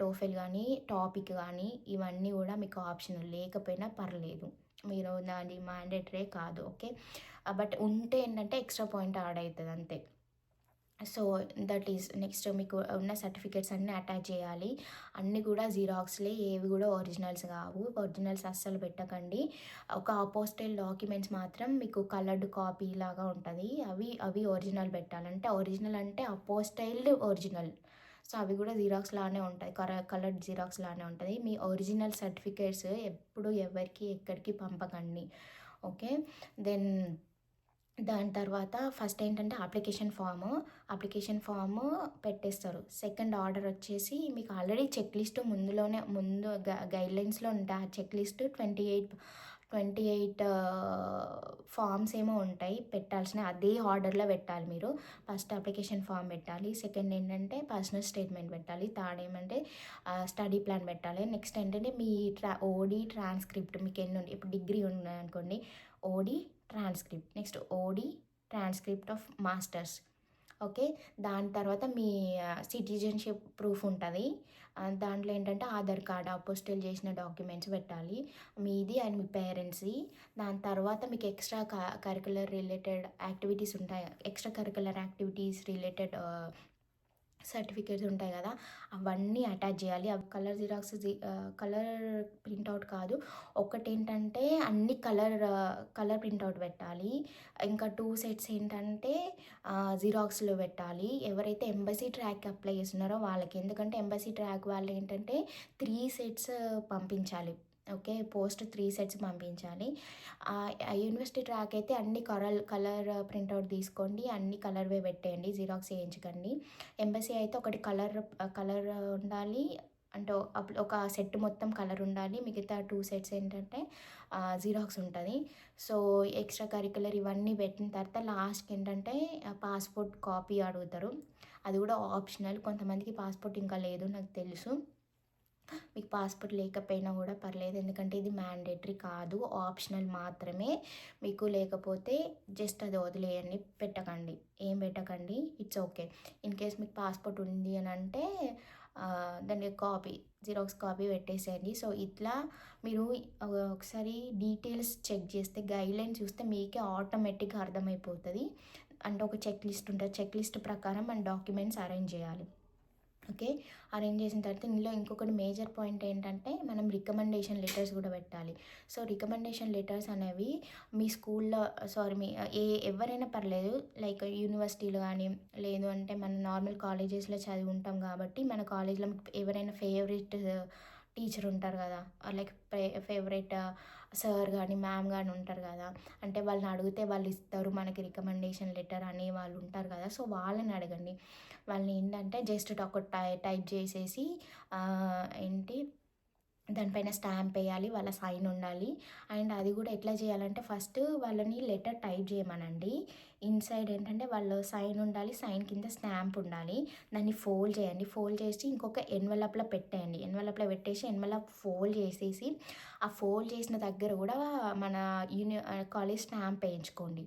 టోఫెల్ కానీ టాపిక్ కానీ ఇవన్నీ కూడా మీకు ఆప్షనల్, లేకపోయినా పర్లేదు, మీరు దాని మ్యాండేటరీ కాదు. ఓకే, బట్ ఉంటే ఏంటంటే ఎక్స్ట్రా పాయింట్ యాడ్ అవుతుంది అంతే. సో దట్ ఈస్ నెక్స్ట్ మీకు ఉన్న సర్టిఫికేట్స్ అన్నీ అటాచ్ చేయాలి. అన్నీ కూడా జిరాక్స్లే, ఏవి కూడా ఒరిజినల్స్ కావు. ఒరిజినల్స్ అస్సలు పెట్టకండి. ఒక అపోస్టైల్ డాక్యుమెంట్స్ మాత్రం మీకు కలర్డ్ కాపీ లాగా ఉంటుంది, అవి ఒరిజినల్ పెట్టాలంటే ఒరిజినల్ అంటే అపోస్టైల్డ్ ఒరిజినల్. సో అవి కూడా జిరాక్స్ లానే ఉంటాయి, కలర్డ్ జిరాక్స్ లానే ఉంటుంది. మీ ఒరిజినల్ సర్టిఫికేట్స్ ఎప్పుడు ఎవరికి ఎక్కడికి పంపకండి. ఓకే, దెన్ దాని తర్వాత ఫస్ట్ ఏంటంటే అప్లికేషన్ ఫాము పెట్టేస్తారు. సెకండ్ ఆర్డర్ వచ్చేసి మీకు ఆల్రెడీ చెక్ లిస్ట్ ముందు గైడ్లైన్స్లో ఉంటాయి. ఆ చెక్ లిస్ట్ 28 ఫామ్స్ ఏమో ఉంటాయి పెట్టాల్సిన, అదే ఆర్డర్లో పెట్టాలి. మీరు ఫస్ట్ అప్లికేషన్ ఫామ్ పెట్టాలి, సెకండ్ ఏంటంటే పర్సనల్ స్టేట్మెంట్ పెట్టాలి, థర్డ్ ఏమంటే స్టడీ ప్లాన్ పెట్టాలి. నెక్స్ట్ ఏంటంటే మీ ఓడి ట్రాన్స్క్రిప్ట్ మీకు ఎన్ని ఉంది, ఇప్పుడు డిగ్రీ ఉన్నాయనుకోండి OD transcript, next OD transcript of masters. Okay, దాని తర్వాత మీ సిటిజన్షిప్ ప్రూఫ్ ఉంటుంది. దాంట్లో ఏంటంటే ఆధార్ కార్డ్, అపోస్టల్ చేసిన డాక్యుమెంట్స్ పెట్టాలి మీది అండ్ మీ పేరెంట్స్ది. దాని తర్వాత మీకు ఎక్స్ట్రా కరికులర్ రిలేటెడ్ యాక్టివిటీస్ ఉంటాయి, extra curricular activities related certificates ఉంటాయి కదా, అవన్నీ అటాచ్ చేయాలి. అవి కలర్ జిరాక్స్ కలర్ ప్రింట్అవుట్ కాదు. ఒకటేంటంటే అన్ని కలర్ ప్రింట్అవుట్ పెట్టాలి. ఇంకా 2 సెట్స్ ఏంటంటే జిరాక్స్‌లో పెట్టాలి. ఎవరైతే ఎంబసీ ట్రాక్‌కి అప్లై చేస్తున్నారో వాళ్ళకి. ఎందుకంటే ఎంబసీ ట్రాక్ వాళ్ళు ఏంటంటే 3 సెట్స్ పంపించాలి. ఓకే. పోస్ట్ 3 సెట్స్ పంపించాలి. యూనివర్సిటీ ట్రాక్ అయితే అన్ని కలర్ ప్రింట్అవుట్ తీసుకోండి. అన్ని కలర్‌వే పెట్టేయండి. జిరాక్స్ చేయించకండి. ఎంబసీ అయితే ఒకటి కలర్ ఉండాలి. అంటే ఒక సెట్ మొత్తం కలర్ ఉండాలి. మిగతా 2 సెట్స్ ఏంటంటే జిరాక్స్ ఉంటది. సో, ఎక్స్‌ట్రా కరిక్యులర్ ఇవన్నీ పెట్టిన తర్వాత లాస్ట్‌కి ఏంటంటే పాస్‌పోర్ట్ కాపీ అడుగుతారు. అది కూడా ఆప్షనల్. కొంతమందికి పాస్‌పోర్ట్ ఇంకా లేదు నాకు తెలుసు. మీకు పాస్‌పోర్ట్ లేకపోయినా కూడా పర్లేదు. ఎందుకంటే ఇది మ్యాండేటరీ కాదు. ఆప్షనల్ మాత్రమే. మీకు లేకపోతే జస్ట్ అది వదిలేయండి. పెట్టకండి. ఏం పెట్టకండి. It's okay. ఇన్ కేస్ మీకు పాస్‌పోర్ట్ ఉంది అనంటే దాని జిరాక్స్ కాపీ పెట్టేసేయండి. సో, ఇట్లా మీరు ఒకసారి డీటెయిల్స్ చెక్ చేస్తే, గైడ్‌లైన్స్ చూస్తే మీకే ఆటోమేటిక్‌గా అర్థమైపోతది. అంటే ఒక చెక్ లిస్ట్ ఉంటది. చెక్ లిస్ట్ ప్రకారం మన డాక్యుమెంట్స్ అరేంజ్ చేయాలి. ఓకే. అరేంజ్ చేసిన తర్వాత ఇందులో ఇంకొకటి మేజర్ పాయింట్ ఏంటంటే మనం రికమెండేషన్ లెటర్స్ కూడా పెట్టాలి. సో, రికమెండేషన్ లెటర్స్ అనేవి మీ స్కూల్‌లో మీ ఎవరైనా పర్లేదు. లైక్ యూనివర్సిటీలో గానీ, లేదు అంటే మన నార్మల్ కాలేజెస్‌లో చదివి ఉంటాం కాబట్టి మన కాలేజ్‌లో ఎవరైనా ఫేవరెట్ టీచర్ ఉంటారు కదా! లైక్ ఫేవరెట్ సార్ గానీ, మ్యామ్ గానీ ఉంటారు కదా! అంటే వాళ్ళని అడిగితే వాళ్ళు ఇస్తారు మనకి రికమెండేషన్ లెటర్ అని వాళ్ళు ఉంటారు కదా! సో, వాళ్ళని అడగండి. వాళ్ళని ఏంటంటే జస్ట్ ఒక టైప్ చేసేసి ఏంటి దానిపైన స్టాంప్ వేయాలి. వాళ్ళ సైన్ ఉండాలి. అండ్ అది కూడా ఎట్లా చేయాలంటే ఫస్ట్ వాళ్ళని లెటర్ టైప్ చేయమనండి. ఇన్సైడ్ ఏంటంటే వాళ్ళ సైన్ ఉండాలి. సైన్ కింద స్టాంప్ ఉండాలి. దాన్ని ఫోల్డ్ చేయండి. ఫోల్డ్ చేసి ఇంకొక ఎన్వలప్‌లో పెట్టేయండి. ఎన్వలప్‌లో పెట్టేసి ఎన్వలప్ ఫోల్డ్ చేసేసి ఆ ఫోల్డ్ చేసిన దగ్గర కూడా మన కాలేజ్ స్టాంప్ వేయించుకోండి.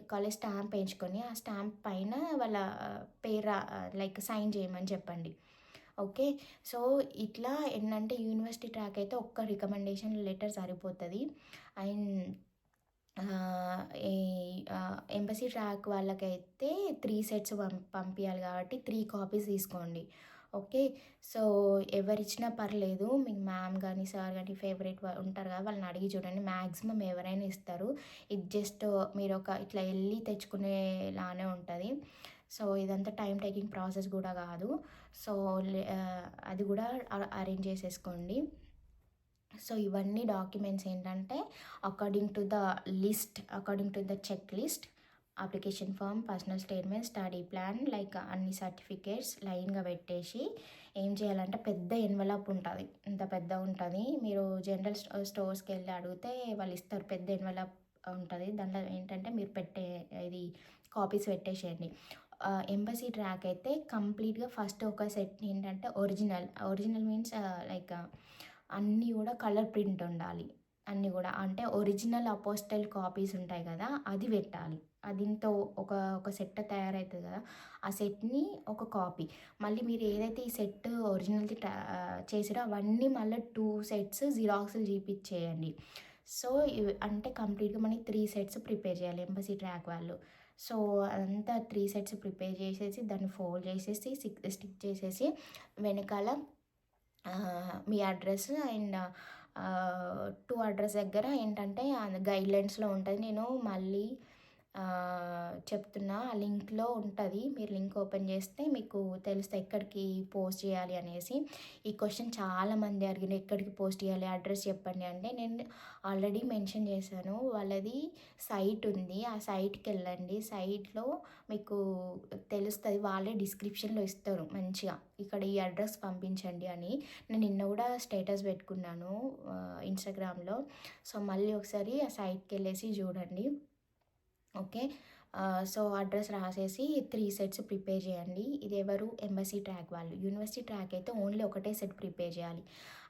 కాలేజ్ స్టాంప్ వేయించుకొని ఆ స్టాంప్ పైన వాళ్ళ పేరు లైక్ సైన్ చేయమని చెప్పండి. ఓకే. సో, ఇట్లా ఏంటంటే యూనివర్సిటీ ట్రాక్ అయితే ఒక్క రికమెండేషన్ లెటర్ సరిపోతది. అండ్ ఈ ఎంబసీ ట్రాక్ వాళ్ళకైతే 3 సెట్స్ పంపియాలి కాబట్టి 3 కాపీస్ తీసుకోండి. ఓకే. సో, ఎవరిచ్చినా పర్లేదు. మీకు మ్యామ్ గానీ, సార్ గానీ ఫేవరెట్ ఉంటారు కదా! వాళ్ళని అడిగి చూడండి. మ్యాక్సిమం ఎవరైనా ఇస్తారు. ఇది జస్ట్ ఇట్లా ఎళ్లి తెచ్చుకునేలానే ఉంటది. సో, ఇదంతా టైమ్ టేకింగ్ ప్రాసెస్ కూడా కాదు. సో, అది కూడా అరేంజ్ చేసేసుకోండి. సో, ఇవన్నీ డాక్యుమెంట్స్ ఏంటంటే according to the checklist, application form, personal statement, study plan like అన్ని సర్టిఫికేట్స్ లైన్‌గా పెట్టేసి ఏం చేయాలంటే పెద్ద ఎన్వలప్ ఉంటది. ఇంత పెద్దగుంటది. మీరు జనరల్ స్టోర్స్‌కెళ్ళి అడిగితే వాళ్ళు ఇస్తారు. పెద్ద ఎన్వలప్ ఉంటది. దాంట్లో ఏంటంటే మీరు ఇది కాపీస్ పెట్టేసేయండి. ఎంబసీ ట్రాక్ అయితే కంప్లీట్‌గా ఫస్ట్ ఒక సెట్ ఏంటంటే ఒరిజినల్ మీన్స్ లైక్ అన్నీ కూడా కలర్ ప్రింట్ ఉండాలి. అన్నీ కూడా అంటే ఒరిజినల్ అపోస్టల్ కాపీస్ ఉంటాయి కదా! అది పెట్టాలి. దీంతో ఒక సెట్ తయారైతది కదా! ఆ సెట్‌ని ఒక కాపీ. మళ్ళీ మీరు ఏదైతే ఈ సెట్ ఒరిజినల్‌ది చేసిరో అవన్నీ మళ్ళీ 2 సెట్స్ జిరాక్స్‌లు తీపిచ్చేయండి. సో, అంటే కంప్లీట్‌గా మనకి 3 సెట్స్ ప్రిపేర్ చేయాలి ఎంబసీ ట్రాక్ వాళ్ళు. సో, అదంతా 3 సెట్స్ ప్రిపేర్ చేసేసి దాన్ని ఫోల్డ్ చేసేసి స్టిక్ చేసేసి వెనకాల మీ అడ్రస్ అండ్ 2 అడ్రస్ దగ్గర ఏంటంటే గైడ్‌లైన్స్‌లో ఉంటది. నేను మళ్ళీ చెప్తున్నా. ఆ లింక్‌లో ఉంటది. మీరు లింక్ ఓపెన్ చేస్తే మీకు తెలుస్తాయి ఎక్కడికి పోస్ట్ చేయాలి అనేసి. ఈ క్వెషన్ చాలామంది అడిగిన ఎక్కడికి పోస్ట్ చేయాలి అడ్రస్ చెప్పండి అంటే నేను ఆల్రెడీ మెన్షన్ చేశాను. వాళ్ళది సైట్ ఉంది. ఆ సైట్‌కెళ్ళండి. సైట్‌లో మీకు తెలుస్తది. వాళ్ళే డిస్క్రిప్షన్‌లో ఇస్తారు మంచిగా. ఇక్కడ ఈ అడ్రస్ పంపించండి అని. నేను నిన్న కూడా స్టేటస్ పెట్టుకున్నాను ఇన్‌స్టాగ్రామ్‌లో. సో, మళ్ళీ ఒకసారి ఆ సైట్‌కెళ్ళేసి చూడండి. ఓకే. సో, అడ్రస్ రాసేసి 3 సెట్స్ ప్రిపేర్ చేయండి. ఇది ఎవరు ఎంబసీ ట్రాక్ వాళ్ళు. యూనివర్సిటీ ట్రాక్ అయితే ఓన్లీ ఒకటే సెట్ ప్రిపేర్ చేయాలి.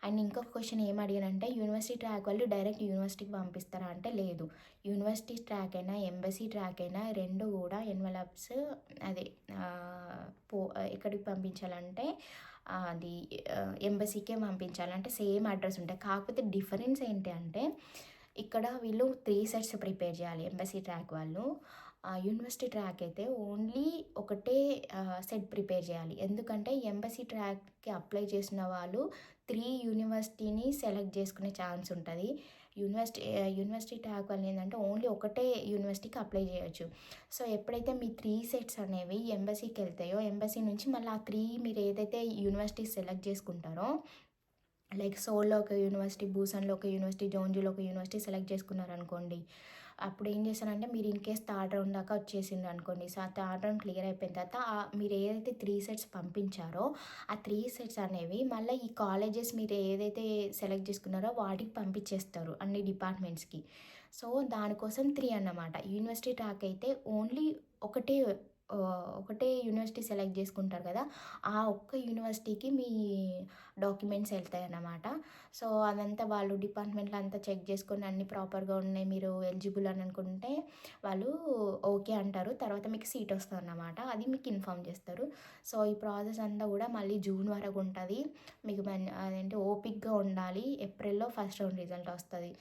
అండ్ ఇంకొక క్వెషన్ ఏం అడిగానంటే యూనివర్సిటీ ట్రాక్ వాళ్ళు డైరెక్ట్ యూనివర్సిటీకి పంపిస్తారా అంటే లేదు. యూనివర్సిటీ ట్రాక్ అయినా, ఎంబసీ ట్రాక్ అయినా 2 కూడా ఎన్వలప్స్ అదే ఎక్కడికి పంపించాలంటే అది ఎంబసీకే పంపించాలి. అంటే సేమ్ అడ్రస్ ఉంటాయి. కాకపోతే డిఫరెన్స్ ఏంటి అంటే ఇక్కడ వీళ్ళు 3 సెట్స్ ప్రిపేర్ చేయాలి ఎంబసీ ట్రాక్ వాళ్ళు. యూనివర్సిటీ ట్రాక్ అయితే ఓన్లీ ఒకటే సెట్ ప్రిపేర్ చేయాలి. ఎందుకంటే ఎంబసీ ట్రాక్‌కి అప్లై చేసిన వాళ్ళు 3 యూనివర్సిటీని సెలెక్ట్ చేసుకునే ఛాన్స్ ఉంటది. యూనివర్సిటీ ట్రాక్ వల్ల ఏందంటే ఓన్లీ ఒకటే యూనివర్సిటీకి అప్లై చేయొచ్చు. సో, ఎప్పుడైతే మీ 3 సెట్స్ అనేవి ఎంబసీకెళ్తాయో, ఎంబసీ నుంచి మళ్ళీ ఆ 3 మీరు ఏదైతే యూనివర్సిటీ సెలెక్ట్ చేసుకుంటారో, లైక్ సోల్‌లో ఒక యూనివర్సిటీ, బూసన్‌లో ఒక యూనివర్సిటీ, జోన్జీలో ఒక యూనివర్సిటీ సెలెక్ట్ చేసుకున్నారనుకోండి. అప్పుడు ఏం చేశానంటే మీరు ఇన్‌కేస్ థర్డ్ రౌండ్ దాకా వచ్చేసిందనుకోండి. సో, ఆ థర్డ్ రౌండ్ క్లియర్ అయిపోయిన తర్వాత మీరు ఏదైతే 3 సెట్స్ పంపించారో, ఆ 3 సెట్స్ అనేవి మళ్ళీ ఈ కాలేజెస్ మీరు ఏదైతే సెలెక్ట్ చేసుకున్నారో వాటికి పంపించేస్తారు అన్ని డిపార్ట్మెంట్స్‌కి. సో, దానికోసం 3 అన్నమాట. యూనివర్సిటీ ట్రాక్ అయితే ఓన్లీ ఒకటే ఒకటే యూనివర్సిటీ సెలెక్ట్ చేసుకుంటారు కదా! ఆ ఒక్క యూనివర్సిటీకి మీ డాక్యుమెంట్స్ ఎళ్తాయన్నమాట. సో, అదంతా వాళ్ళు డిపార్ట్మెంట్‌లో అంతా చెక్ చేసుకొని అన్నీ ప్రాపర్‌గా ఉన్నాయి. మీరు ఎలిజిబుల్ అని అనుకుంటే వాళ్ళు ఓకే అంటారు. తర్వాత మీకు సీట్ వస్తదన్నమాట. అది మీకు ఇన్ఫార్మ్ చేస్తారు. సో, ఈ ప్రాసెస్ అంతా కూడా మళ్ళీ జూన్ వరకు ఉంటది. మీకు అదేంటి ఓపికగా ఉండాలి. ఏప్రిల్‌లో ఫస్ట్ రౌండ్ రిజల్ట్ వస్తది.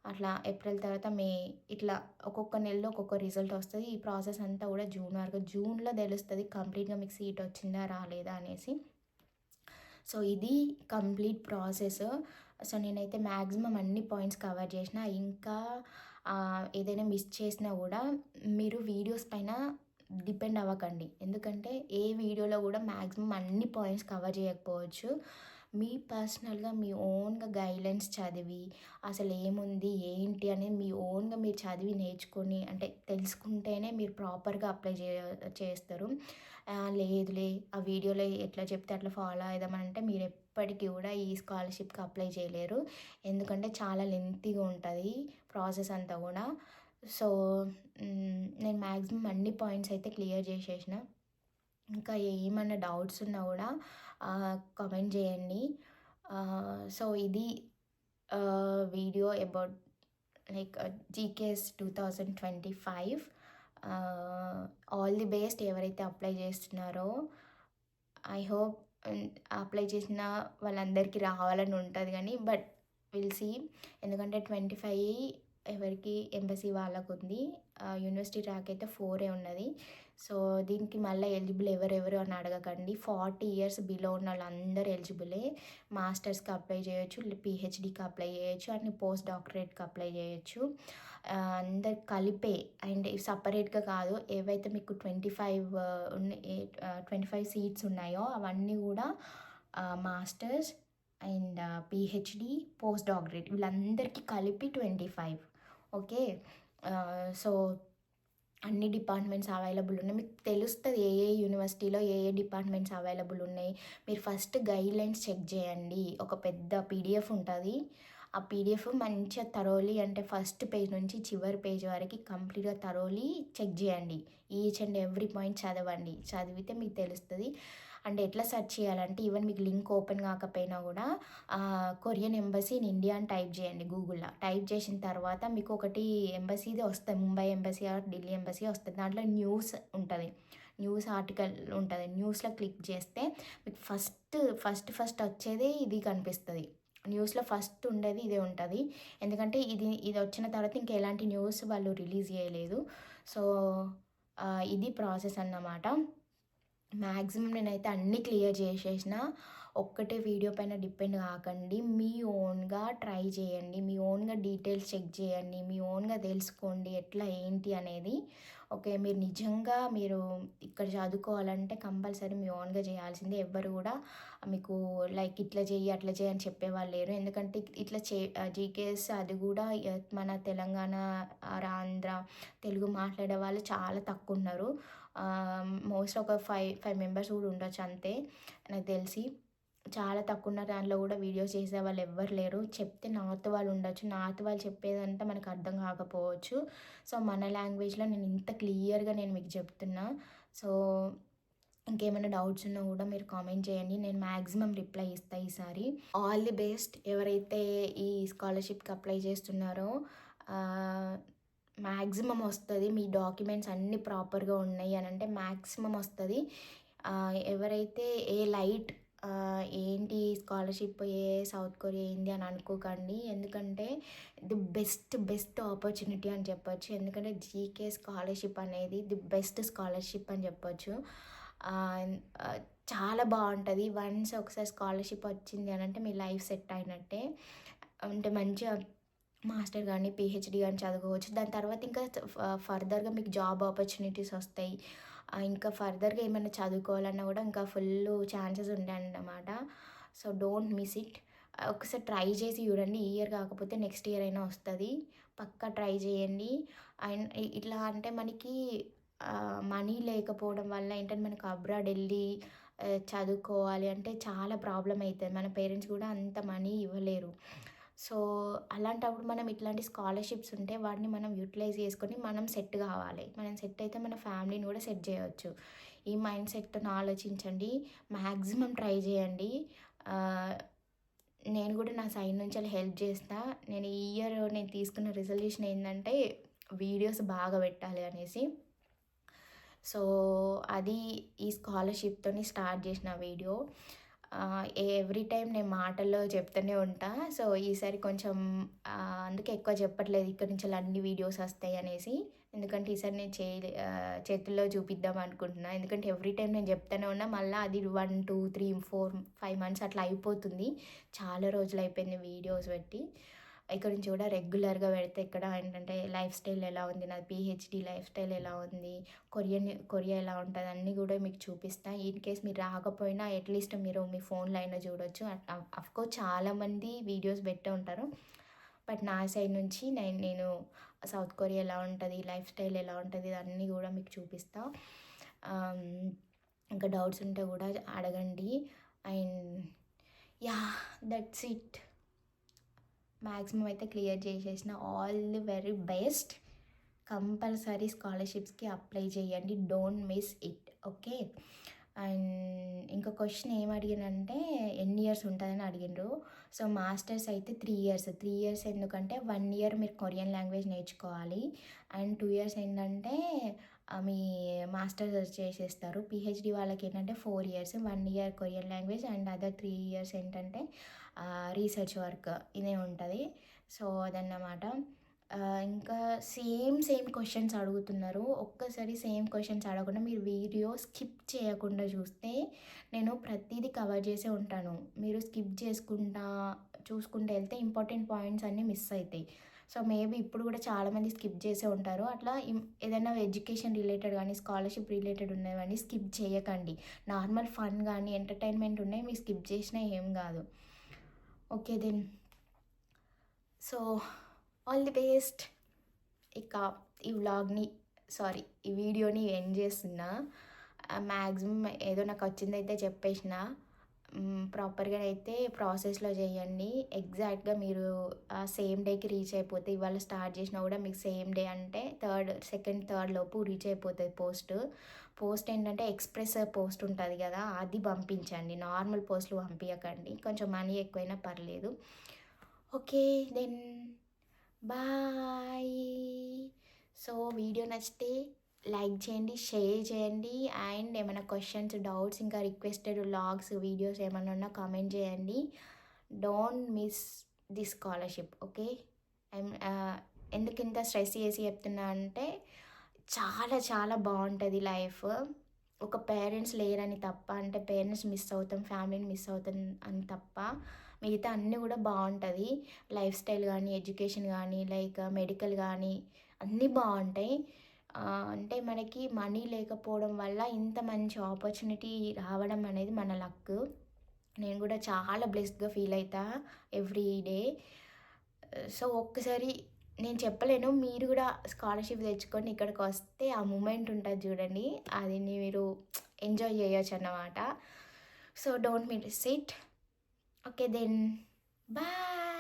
అట్లా ఏప్రిల్ తర్వాత మే ఇట్లా ఒక్కొక్క నెలలో ఒక్కొక్క రిజల్ట్ వస్తది. ఈ ప్రాసెస్ అంతా కూడా జూన్ వరకు. జూన్‌లో తెలుస్తది కంప్లీట్‌గా మీకు సీట్ వచ్చిందా రాలేదా అనేసి. సో, ఇది కంప్లీట్ ప్రాసెస్. సో, నేనైతే మ్యాక్సిమం అన్ని పాయింట్స్ కవర్ చేసిన. ఇంకా ఏదైనా మిస్ చేసినా కూడా మీరు వీడియోస్ పైన డిపెండ్ అవ్వకండి. ఎందుకంటే ఏ వీడియోలో కూడా మ్యాక్సిమం అన్ని పాయింట్స్ కవర్ చేయకపోవచ్చు. మీ పర్సనల్‌గా మీ ఓన్‌గా గైడ్‌లైన్స్ చదివి అసలు ఏముంది, ఏంటి అనేది మీ ఓన్‌గా మీరు చదివి నేర్చుకొని అంటే తెలుసుకుంటేనే మీరు ప్రాపర్‌గా అప్లై చేస్తారు. లేదులే ఆ వీడియోలో ఎట్లా చెప్తే అట్లా ఫాలో అయిదామంటే మీరు ఎప్పటికీ కూడా ఈ స్కాలర్‌షిప్‌కి అప్లై చేయలేరు. ఎందుకంటే చాలా లెంతీగా ఉంటది ప్రాసెస్ అంతా కూడా. సో, నేను మ్యాక్సిమం అన్ని పాయింట్స్ అయితే క్లియర్ చేసేసిన. ఇంకా ఏమన్నా డౌట్స్ ఉన్నా కూడా కామెంట్ చేయండి. సో, ఇది video about like GKS 2025. All the best ఎవరైతే అప్లై చేస్తున్నారో. ఐ హోప్ అప్లై చేసిన వాళ్ళందరికీ రావాలని ఉంటది గానీ బట్ విల్ సీ. ఎందుకంటే 25 ఎవరికి ఎంబసీ వాళ్ళకుంది. యూనివర్సిటీ ట్రాక్ అయితే 4 ఉన్నది. సో, దీనికి మళ్ళీ ఎలిజిబుల్ ఎవరెవరు అని అడగకండి. 40 ఇయర్స్ బిలో ఉన్న వాళ్ళందరూ ఎలిజిబులే. మాస్టర్స్‌కి అప్లై చేయొచ్చు, పీహెచ్‌డీకి అప్లై చేయొచ్చు, అన్ని పోస్ట్ డాక్టరేట్‌కి అప్లై చేయొచ్చు. అందరు కలిపే అండ్ సపరేట్‌గా కాదు. ఏవైతే మీకు 25 సీట్స్ ఉన్నాయో అవన్నీ కూడా masters and PhD, post doctorate వీళ్ళందరికీ కలిపి 25. ఓకే. సో, అన్ని డిపార్ట్మెంట్స్ అవైలబుల్ ఉన్నాయి. మీకు తెలుస్తది ఏ ఏ యూనివర్సిటీలో ఏ ఏ డిపార్ట్మెంట్స్ అవైలబుల్ ఉన్నాయి. మీరు ఫస్ట్ గైడ్‌లైన్స్ చెక్ చేయండి. ఒక పెద్ద పీడిఎఫ్ ఉంటది. ఆ పీడిఎఫ్ మంచిగా థరోలీ అంటే ఫస్ట్ పేజ్ నుంచి చివరి పేజ్ వరకి కంప్లీట్‌గా థరోలీ చెక్ చేయండి. ఈచ్ అండ్ ఎవ్రీ పాయింట్ చదవండి. చదివితే మీకు తెలుస్తది. అండ్ ఎట్లా సెర్చ్ చేయాలంటే ఈవెన్ మీకు లింక్ ఓపెన్ కాకపోయినా కూడా కొరియన్ ఎంబసీ ఇన్ ఇండియా అని టైప్ చేయండి గూగుల్‌లో. టైప్ చేసిన తర్వాత మీకు ఒకటి ఎంబసీది వస్తది. Mumbai embassy or Delhi embassy వస్తది. దాంట్లో న్యూస్ ఉంటది. న్యూస్ ఆర్టికల్ ఉంటది. న్యూస్‌లో క్లిక్ చేస్తే మీకు ఫస్ట్ వచ్చేదే ఇది కనిపిస్తది. న్యూస్‌లో ఫస్ట్ ఉండేది ఇదే ఉంటది. ఎందుకంటే ఇది వచ్చిన తర్వాత ఇంకా ఎలాంటి న్యూస్ వాళ్ళు రిలీజ్ చేయలేదు. సో, ఇది ప్రాసెస్ అన్నమాట. మ్యాక్సిమం నేనైతే అన్నీ క్లియర్ చేసేసిన. ఒక్కటే వీడియో పైన డిపెండ్ కాకండి. మీ ఓన్‌గా ట్రై చేయండి. మీ ఓన్‌గా డీటెయిల్స్ చెక్ చేయండి. మీ ఓన్‌గా తెలుసుకోండి ఎట్లా ఏంటి అనేది. ఓకే. మీరు నిజంగా ఇక్కడ చదువుకోవాలంటే కంపల్సరీ మీ ఓన్‌గా చేయాల్సిందే. ఎవ్వరు కూడా మీకు లైక్ ఇట్లా చెయ్యి, అట్లా చెయ్యి అని చెప్పేవాళ్ళు లేరు. ఎందుకంటే ఇట్లా జీకేఎస్ అది కూడా మన తెలంగాణ ఆంధ్ర తెలుగు మాట్లాడే వాళ్ళు చాలా తక్కువున్నారు. మోస్ట్ ఒక 5 మెంబర్స్ కూడా ఉండొచ్చు అంతే నాకు తెలిసి. చాలా తక్కువ దాంట్లో కూడా వీడియోస్ చేసేవాళ్ళు ఎవ్వరు లేరు. చెప్తే నార్త్ వాళ్ళు ఉండొచ్చు. నార్త్ వాళ్ళు చెప్పేదంతా మనకు అర్థం కాకపోవచ్చు. సో, మన లాంగ్వేజ్‌లో నేను ఇంత క్లియర్‌గా నేను మీకు చెప్తున్నా. సో, ఇంకేమైనా డౌట్స్ ఉన్నా కూడా మీరు కామెంట్ చేయండి. నేను మ్యాక్సిమం రిప్లై ఇస్తా ఈసారి. ఆల్ ది బెస్ట్ ఎవరైతే ఈ స్కాలర్‌షిప్‌కి అప్లై చేస్తున్నారో. మ్యాక్సిమం వస్తది. మీ డాక్యుమెంట్స్ అన్నీ ప్రాపర్‌గా ఉన్నాయి అనంటే మ్యాక్సిమం వస్తది. ఎవరైతే ఏ లైట్ ఏంటి స్కాలర్షిప్ సౌత్ కొరియా ఏంది అని అనుకోకండి. ఎందుకంటే బెస్ట్ ఆపర్చునిటీ అని చెప్పొచ్చు. ఎందుకంటే జీకే స్కాలర్షిప్ అనేది బెస్ట్ స్కాలర్షిప్ అని చెప్పొచ్చు. ఆహ్, ఆహ్, చాలా బావుంటది. వన్స్ ఒకసారి స్కాలర్షిప్ వచ్చింది అనంటే మీ లైఫ్ సెట్ అయినట్టే. అంటే మంచిగా మాస్టర్ గానీ, పీహెచ్‌డీ గానీ చదువుకోవచ్చు. దాని తర్వాత ఇంకా ఫర్దర్‌గా మీకు జాబ్ ఆపర్చునిటీస్ వస్తాయి. ఇంకా ఫర్దర్‌గా ఏమైనా చదువుకోవాలన్నా గూడా ఇంకా ఫుల్లు ఛాన్సెస్ ఉంటాయన్నమాట. So, don't miss it. ఒకసారి ట్రై చేసి చూడండి. ఈ ఇయర్ కాకపోతే నెక్స్ట్ ఇయర్ అయినా వస్తది. పక్కా ట్రై చేయండి. అండ్ ఇట్లా అంటే మనకి మనీ లేకపోవడం వల్ల ఏంటంటే మనకు అబ్రాడ్ ఎళ్ళి చదువుకోవాలి అంటే చాలా ప్రాబ్లమ్ అయితది. మన పేరెంట్స్ గూడా అంత మనీ ఇవ్వలేరు. సో, అలాంటప్పుడు మనం ఇట్లాంటి స్కాలర్‌షిప్స్ ఉంటే వాటిని మనం యూటిలైజ్ చేసుకొని మనం సెట్ కావాలి. మనం సెట్ అయితే మన ఫ్యామిలీని కూడా సెట్ చేయొచ్చు. ఈ మైండ్ సెట్‌తోని ఆలోచించండి. మాక్సిమం ట్రై చేయండి. ఆహ్, నేను కూడా నా సైడ్ నుంచెల్లి హెల్ప్ చేస్తా. నేను ఈ ఇయర్ నేను తీసుకున్న రిజల్యూషన్ ఏందంటే వీడియోస్ బాగా పెట్టాలి అనేసి. సో, అది ఈ స్కాలర్‌షిప్‌తోని స్టార్ట్ చేసిన వీడియో. ఎవ్రీ టైమ్ నేను మాటల్లో చెప్తూనే ఉంటా. సో, ఈసారి కొంచెం అందుకే ఎక్కువ చెప్పట్లేదు. ఇక్కడి నుంచెల్లి అన్ని వీడియోస్ వస్తాయి అనేసి. ఎందుకంటే ఈసారి నేను చేతుల్లో చూపిద్దాం అనుకుంటున్నా. ఎందుకంటే ఎవ్రీ టైమ్ నేను చెప్తూనే ఉన్నా. మళ్ళా అది 1, 2, 3, 4, 5 మంత్స్ అట్లా అయిపోతుంది. చాలా రోజులు అయిపోయింది వీడియోస్ పెట్టి. ఇక్కడ నుంచి కూడా రెగ్యులర్‌గా పెడితే ఇక్కడ ఏంటంటే లైఫ్ స్టైల్ ఎలా ఉంది, నాది పీహెచ్‌డీ లైఫ్ స్టైల్ ఎలా ఉంది, కొరియా ఎలా ఉంటది అన్నీ గూడా మీకు చూపిస్తా. ఇన్‌కేస్ మీరు రాకపోయినా అట్‌లీస్ట్ మీరు మీ ఫోన్‌లో అయినా చూడొచ్చు. అఫ్‌కోర్స్ చాలామంది వీడియోస్ పెట్టే ఉంటారు. బట్ నా సైడ్ నుంచి నేను సౌత్ కొరియా ఎలా ఉంటది, లైఫ్ స్టైల్ ఎలా ఉంటది అన్నీ గూడా మీకు చూపిస్తా. ఆహ్, ఇంకా డౌట్స్ ఉంటే గూడా అడగండి. And yeah! That's it. Maximum అయితే క్లియర్ చేసేసిన. All the very best. Compulsory స్కాలర్‌షిప్స్‌కి అప్లై చేయండి. Don't miss it. Okay. And ఇంకో క్వశ్చన్ ఏం అడిగానంటే ఎన్ని ఇయర్స్ ఉంటదని అడిగిండ్రు. సో, మాస్టర్స్ అయితే 3 ఇయర్స్. 3 ఇయర్స్ ఎందుకంటే 1 ఇయర్ మీరు కొరియన్ లాంగ్వేజ్ నేర్చుకోవాలి. అండ్ 2 ఇయర్స్ ఏంటంటే మీ మాస్టర్స్ చేసేస్తారు. పీహెచ్‌డీ వాళ్ళకేంటంటే 4 years. 1 year Korean language and other 3 years ఏంటంటే రీసెర్చ్ వర్క్ ఇదే ఉంటది. సో, అదన్నమాట. ఇంకా సేమ్ క్వెషన్స్ అడుగుతున్నారు. ఒక్కసారి సేమ్ క్వెషన్స్ అడగకుండా మీరు వీడియో స్కిప్ చేయకుండా చూస్తే నేను ప్రతీదీ కవర్ చేసే ఉంటాను. మీరు స్కిప్ చేసుకుంటా చూసుకుంటూ వెళ్తే ఇంపార్టెంట్ పాయింట్స్ అన్నీ మిస్ అయితాయి. సో, మేబీ ఇప్పుడు కూడా చాలామంది స్కిప్ చేసే ఉంటారు. అట్లా ఏదైనా ఎడ్యుకేషన్ రిలేటెడ్ కానీ, స్కాలర్‌షిప్ రిలేటెడ్ ఉన్నవన్నీ స్కిప్ చేయకండి. నార్మల్ ఫన్ కానీ, ఎంటర్‌టైన్‌మెంట్ ఉన్నాయి మీరు స్కిప్ చేసినా ఏం కాదు. Okay then. So, all the best. ఇక ఈ వ్లాగ్‌ని ఈ వీడియోని ఎండ్ చేస్తున్నా. మ్యాక్సిమం ఏదో నాకు వచ్చిందైతే చెప్పేసిన. ప్రాపర్‌గా అయితే ప్రాసెస్‌లో చేయండి. ఎగ్జాక్ట్‌గా మీరు సేమ్ డేకి రీచ్ అయిపోతే ఇవాళ స్టార్ట్ చేసినా కూడా మీకు సేమ్ డే అంటే సెకండ్, థర్డ్ లోపు రీచ్ అయిపోతది పోస్ట్. పోస్ట్ ఏంటంటే ఎక్స్‌ప్రెస్ పోస్ట్ ఉంటది కదా! అది పంపించండి. నార్మల్ పోస్ట్‌లు పంపియకండి. కొంచెం మనీ ఎక్కువైనా పర్లేదు. Okay then. Bye. So, video నచ్చితే లైక్ చేయండి, షేర్ చేయండి. అండ్ ఏమైనా క్వశ్చన్స్, డౌట్స్ ఇంకా రిక్వెస్టెడ్ వ్లాగ్స్, వీడియోస్ ఏమైనా ఉన్నా కామెంట్ చేయండి. Don't miss the scholarship. Okay. ఎందుకు ఇంత స్ట్రెస్ చేసి చెప్తున్నా అంటే చాలా బాగుంటుంది లైఫ్. ఒక పేరెంట్స్ లేరని తప్ప, అంటే పేరెంట్స్ మిస్ అవుతాం, ఫ్యామిలీని మిస్ అవుతాం అని తప్ప మిగతా అన్నీ కూడా బాగుంటుంది. లైఫ్ స్టైల్ కానీ, ఎడ్యుకేషన్ కానీ, లైక్ మెడికల్ కానీ అన్నీ బాగుంటాయి. అంటే మనకి మనీ లేకపోవడం వల్ల ఇంత మంచి ఆపర్చునిటీ రావడం అనేది మన లక్. నేను కూడా చాలా బ్లెస్డ్‌గా ఫీల్ అవుతా ఎవ్రీ డే. సో, ఒక్కసారి నేను చెప్పలేను. మీరు కూడా స్కాలర్‌షిప్ తెచ్చుకొని ఇక్కడికి వస్తే ఆ మూమెంట్ ఉంటది చూడండి. అది మీరు ఎంజాయ్ చేయొచ్చన్నమాట. So, don't miss it. Okay then. Bye.